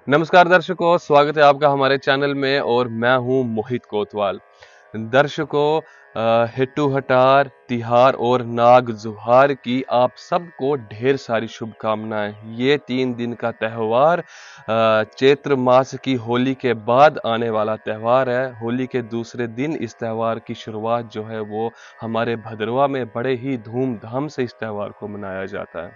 नमस्कार दर्शकों, स्वागत है आपका हमारे चैनल में और मैं हूं मोहित कोतवाल। दर्शकों, हिट्टू हटार, तिहार और नाग जुहार की आप सबको ढेर सारी शुभकामनाएं। ये 3 दिन का त्यौहार चैत्र मास की होली के बाद आने वाला त्यौहार है। होली के दूसरे दिन इस त्यौहार की शुरुआत जो है वो हमारे भदरवा में बड़े ही धूमधाम से इस त्यौहार को मनाया जाता है।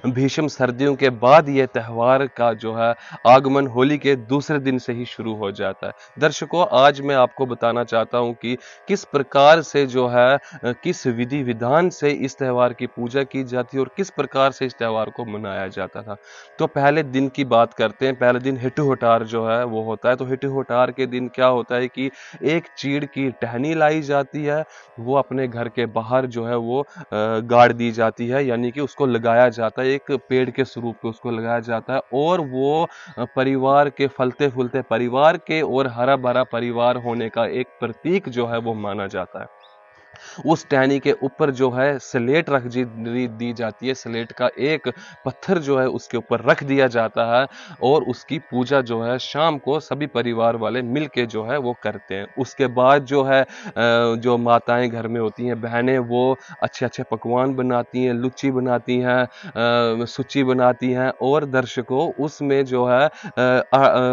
भीषण सर्दियों के बाद ये त्यौहार का जो है आगमन होली के दूसरे दिन से ही शुरू हो जाता है। दर्शकों, आज मैं आपको बताना चाहता हूं कि किस प्रकार से जो है किस विधि विधान से इस त्यौहार की पूजा की जाती है और किस प्रकार से इस त्यौहार को मनाया जाता था। तो पहले दिन की बात करते हैं। पहले दिन हिट्टू होटार जो है वो होता है। तो हिट्टू होटार के दिन क्या होता है कि एक चीड़ की टहनी लाई जाती है, वो अपने घर के बाहर जो है वो गाड़ दी जाती है, यानी कि उसको लगाया जाता है, एक पेड़ के स्वरूप में उसको लगाया जाता है और वो परिवार के फलते फूलते परिवार के और हरा भरा परिवार होने का एक प्रतीक जो है वो माना जाता है। उस टहनी के ऊपर जो है स्लेट दी जाती है। स्लेट का एक पत्थर जो है उसके ऊपर रख दिया जाता है और उसकी पूजा जो है शाम को सभी परिवार वाले मिलके जो है वो करते हैं। उसके बाद जो है जो माताएं घर में होती हैं, बहनें, वो अच्छे अच्छे पकवान बनाती हैं, लुच्ची बनाती हैं, सुच्ची बनाती हैं और दर्शकों उसमें जो है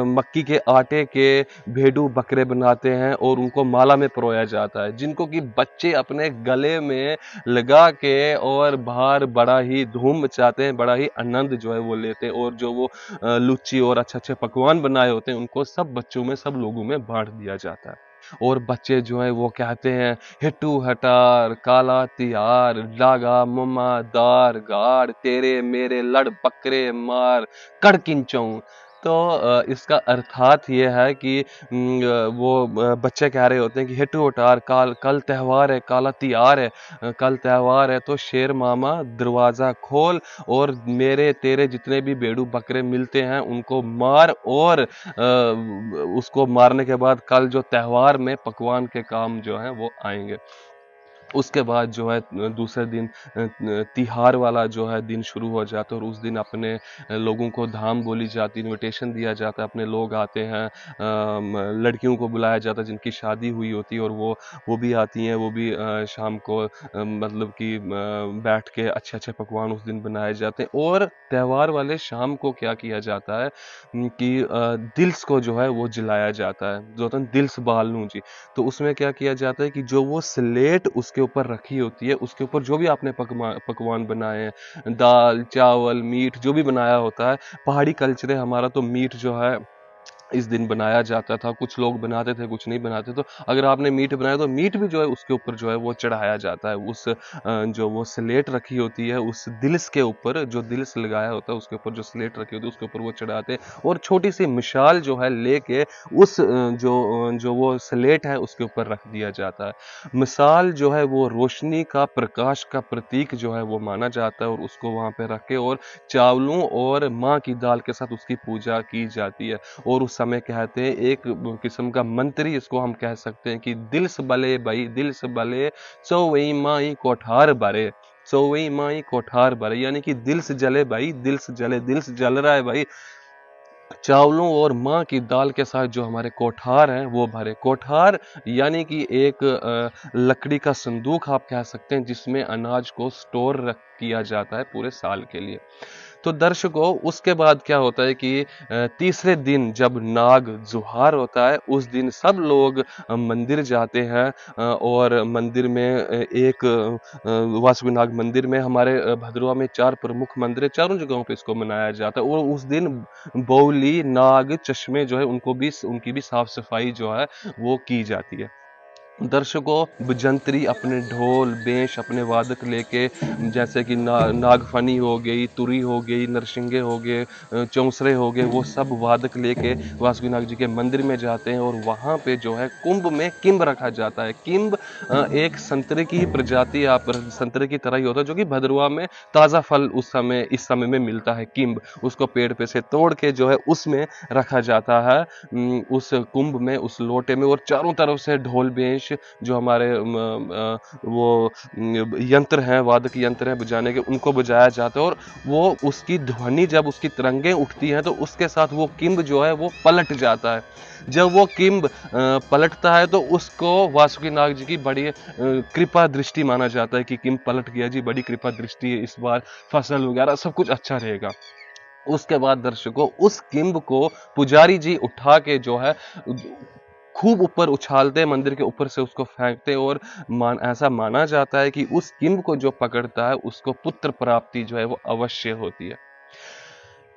मक्की के आटे के भेड़ू बकरे बनाते हैं और उनको माला में परोया जाता है, जिनको कि बच्चे अपने गले में लगा के और बाहर बड़ा ही धूम मचाते हैं, बड़ा ही आनंद जो है वो लेते हैं और जो वो लुच्ची और अच्छे अच्छे पकवान बनाए होते हैं उनको सब बच्चों में, सब लोगों में बांट दिया जाता है। और बच्चे जो है वो कहते हैं, हिट्टू हटार, काला तिहार, डागा मम्मा दार गाड़, तेरे मेरे लड़ बकरे मार, कड़किंचों। तो इसका अर्थात ये है कि वो बच्चे कह रहे होते हैं कि हिट्टू हटार, कल कल त्यौहार है, काला तिहार है, कल त्यौहार है, तो शेर मामा दरवाजा खोल और मेरे तेरे जितने भी भेड़ू बकरे मिलते हैं उनको मार और उसको मारने के बाद कल जो त्यौहार में पकवान के काम जो है वो आएंगे। उसके बाद जो है दूसरे दिन तिहार वाला जो है दिन शुरू हो जाता है और उस दिन अपने लोगों को धाम बोली जाती है, इनविटेशन दिया जाता है, अपने लोग आते हैं, लड़कियों को बुलाया जाता है जिनकी शादी हुई होती है और वो भी आती हैं, वो भी शाम को मतलब कि बैठ के अच्छे अच्छे पकवान उस दिन बनाए जाते हैं। और त्यौहार वाले शाम को क्या किया जाता है कि दिल्स को जो है वो जलाया जाता है, जो होता है दिल्स बालू जी। तो उसमें क्या किया जाता है कि जो वो स्लेट उसके ऊपर रखी होती है, उसके ऊपर जो भी आपने पकवान बनाए हैं, दाल चावल मीट जो भी बनाया होता है, पहाड़ी कल्चर है हमारा, तो मीट जो है इस दिन बनाया जाता था। कुछ लोग बनाते थे, कुछ नहीं बनाते। तो अगर आपने मीट बनाया तो मीट भी जो है उसके ऊपर जो है वो चढ़ाया जाता है, उस जो वो स्लेट रखी होती है उस दिल्स के ऊपर, जो दिल्स लगाया होता है उसके ऊपर जो स्लेट रखी होती है उसके ऊपर वो चढ़ाते हैं और छोटी सी मिसाल जो है लेके उस जो वो स्लेट है उसके ऊपर रख दिया जाता है। मिसाल जो है वो रोशनी का, प्रकाश का प्रतीक जो है वो माना जाता है और उसको वहां पे रख के और चावलों और माँ की दाल के साथ उसकी पूजा की जाती है। और उस समय कहते हैं एक किस्म का मंत्री, इसको हम कह सकते हैं कि दिल से बले भाई, दिल से बले, सो वही माई कोठार भरे, सो वही माई कोठार भरे, यानी कि दिल से जले भाई, दिल से जले, दिल से जल रहा है भाई, चावलों और माँ की दाल के साथ जो हमारे कोठार हैं वो भरे। कोठार यानी कि एक लकड़ी का संदूक आप कह सकते हैं जिसमें अनाज को स्टोर रख किया जाता है पूरे साल के लिए। तो दर्शकों, उसके बाद क्या होता है कि तीसरे दिन जब नाग जुहार होता है उस दिन सब लोग मंदिर जाते हैं और मंदिर में एक वासुकी नाग मंदिर में, हमारे भद्रवा में 4 प्रमुख मंदिर है, चारों जगहों पे इसको मनाया जाता है और उस दिन बौली नाग चश्मे जो है उनको भी, उनकी भी साफ सफाई जो है वो की जाती है। दर्शकों, बजंतरी अपने ढोल बेंश अपने वादक लेके, जैसे कि नागफनी हो गई, तुरी हो गई, नरसिंगे हो गए, चौंसरे हो गए, वो सब वादक लेके वासुकी नाग जी के मंदिर में जाते हैं और वहां पे जो है कुंभ में किंब रखा जाता है। किंब एक संतरे की ही प्रजाति, आप संतरे की तरह ही होता है, जो कि भदरवा में ताजा फल उस समय, इस समय में मिलता है। किंब उसको पेड़ पे से तोड़ के जो है उसमें रखा जाता है, उस कुंभ में, उस लोटे में, और चारों तरफ से ढोल बेंश जो हमारे वो यंत्र हैं, वादक यंत्र हैं बजाने के, उनको बजाया जाता है। और वो उसकी ध्वनि जब उसकी तरंगें उठती हैं तो उसके साथ वो किंब जो है वो पलट जाता है। जब वो किंब पलटता है तो उसको वासुकी नाग जी की बड़ी कृपा दृष्टि माना जाता है कि किंब पलट गया जी, बड़ी कृपा दृष्टि है, इस बार फसल वगैरह सब कुछ अच्छा रहेगा। उसके बाद दर्शकों उस किंब को पुजारी जी उठा के जो है खूब ऊपर उछालते हैं, मंदिर के ऊपर से उसको फेंकते हैं। और ऐसा माना जाता है कि उस किंब को जो पकड़ता है उसको पुत्र प्राप्ति जो है वो अवश्य होती है।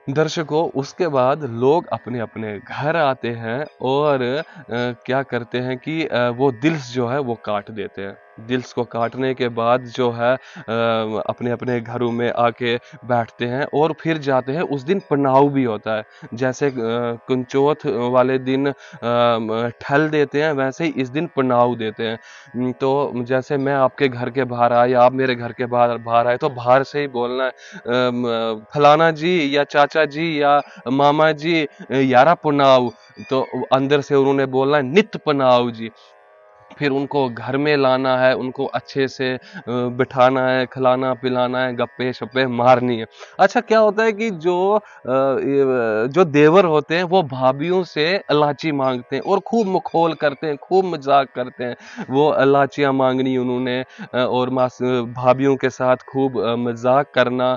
दर्शकों उसके बाद लोग अपने अपने घर आते हैं और क्या करते हैं कि वो दिल्स जो है वो काट देते हैं। दिल्स को काटने के बाद जो है अपने अपने घरों में आके बैठते हैं और फिर जाते हैं। उस दिन पनाव भी होता है, जैसे कुंचोथ वाले दिन ठल देते हैं, वैसे ही इस दिन पनाव देते हैं। तो जैसे मैं आपके घर के बाहर आया या आप मेरे घर के बाहर बाहर आए तो बाहर से ही बोलना है फलाना जी या चाचा जी या मामा जी यारा पुनाव। तो अंदर से उन्होंने बोलना है नित पुनाव जी। फिर उनको घर में लाना है, उनको अच्छे से बिठाना है, खिलाना पिलाना है, गप्पे शप्पे मारनी है। अच्छा क्या होता है कि जो देवर होते हैं वो भाभीयों से इलाची मांगते हैं और खूब मखौल करते हैं, खूब मजाक करते हैं। वो इलाचियां मांगनी उन्होंने और भाभीयों के साथ खूब मजाक करना।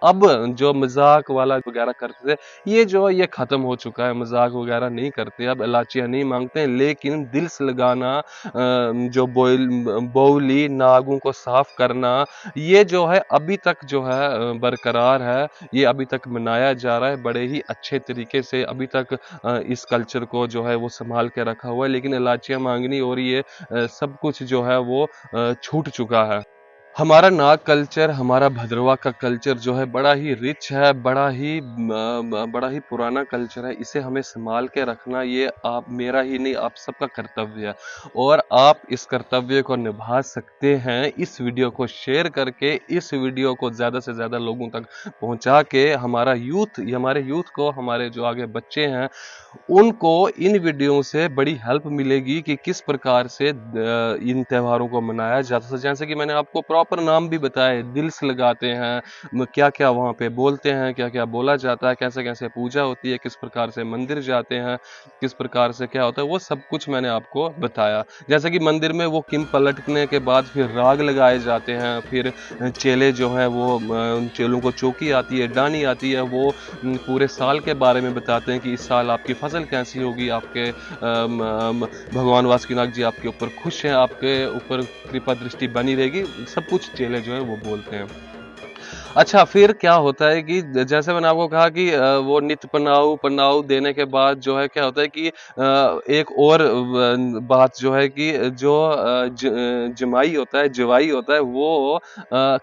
अब जो मजाक वाला वगैरह करते थे ये जो ये खत्म हो चुका है, मजाक वगैरह नहीं करते, अब इलाचियां नहीं मांगते। लेकिन दिल से लगाना, जो बोली नागों को साफ करना, ये जो है अभी तक जो है बरकरार है। ये अभी तक मनाया जा रहा है बड़े ही अच्छे तरीके से। अभी तक इस कल्चर को जो है वो संभाल के रखा हुआ है। लेकिन इलाचियां मांगनी और ये सब कुछ जो है वो छूट चुका है। हमारा नाग कल्चर, हमारा भद्रवा का कल्चर जो है बड़ा ही रिच है, बड़ा ही पुराना कल्चर है। इसे हमें संभाल के रखना ये आप मेरा ही नहीं आप सबका कर्तव्य है। और आप इस कर्तव्य को निभा सकते हैं इस वीडियो को शेयर करके, इस वीडियो को ज़्यादा से ज़्यादा लोगों तक पहुंचा के। हमारे यूथ को, हमारे जो आगे बच्चे हैं उनको इन वीडियो से बड़ी हेल्प मिलेगी कि किस प्रकार से इन त्योहारों को मनाया जाता है। जैसे कि मैंने आपको प्रॉपर नाम भी बताए, दिल्स लगाते हैं, क्या क्या वहाँ पे बोलते हैं, क्या क्या बोला जाता है, कैसे कैसे पूजा होती है, किस प्रकार से मंदिर जाते हैं, किस प्रकार से क्या होता है, वो सब कुछ मैंने आपको बताया। जैसे कि मंदिर में वो किम पलटने के बाद फिर राग लगाए जाते हैं, फिर चेले जो हैं वो उन चेलों को चौकी आती है, डानी आती है, वो पूरे साल के बारे में बताते हैं कि इस साल आपकी फसल कैसी होगी, आपके भगवान वासुकीनाग जी आपके ऊपर खुश हैं, आपके ऊपर कृपा दृष्टि बनी रहेगी, सब कुछ चेले जो है वो बोलते हैं। अच्छा फिर क्या होता है कि जैसे मैंने आपको कहा कि वो नित पनाव पनाव देने के बाद जो है क्या होता है कि एक और बात जो है कि जो जमाई होता है, जवाई होता है, वो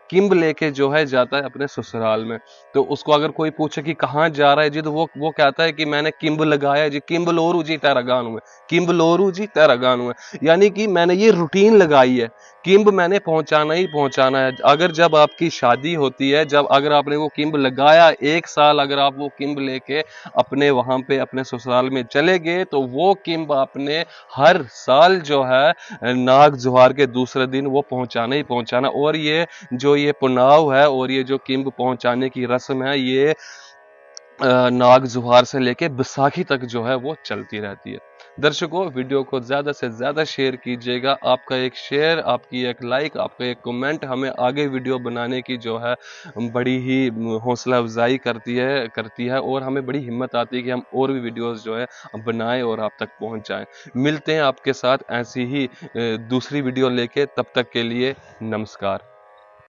किंब लेके जो है जाता है अपने ससुराल में। तो उसको अगर कोई पूछे कि कहाँ जा रहा है जी, तो वो कहता है कि मैंने किंब लगाया जी, किंब लोरू जी तेरा गानू है, किंब लोरू जी तेरा गानू है। यानी कि मैंने ये रूटीन लगाई है, किंब मैंने पहुंचाना ही पहुंचाना है। अगर जब आपकी शादी होती है, जब अगर आपने वो किंब लगाया, एक साल अगर आप वो किंब लेके अपने वहां पे अपने ससुराल में चले गए, तो वो किंब आपने हर साल जो है नाग जुहार के दूसरे दिन वो पहुंचाना ही पहुंचाना। और ये पुनाव है और ये जो किंब पहुंचाने की रस्म है, ये नाग जुहार से लेके बैसाखी तक जो है वो चलती रहती है। दर्शकों वीडियो को ज़्यादा से ज़्यादा शेयर कीजिएगा। आपका एक शेयर, आपकी एक लाइक, आपका एक कमेंट हमें आगे वीडियो बनाने की जो है बड़ी ही हौसला अफजाई करती है और हमें बड़ी हिम्मत आती है कि हम और भी वीडियोस जो है बनाएं और आप तक पहुंच जाएं। मिलते हैं आपके साथ ऐसी ही दूसरी वीडियो लेके, तब तक के लिए नमस्कार।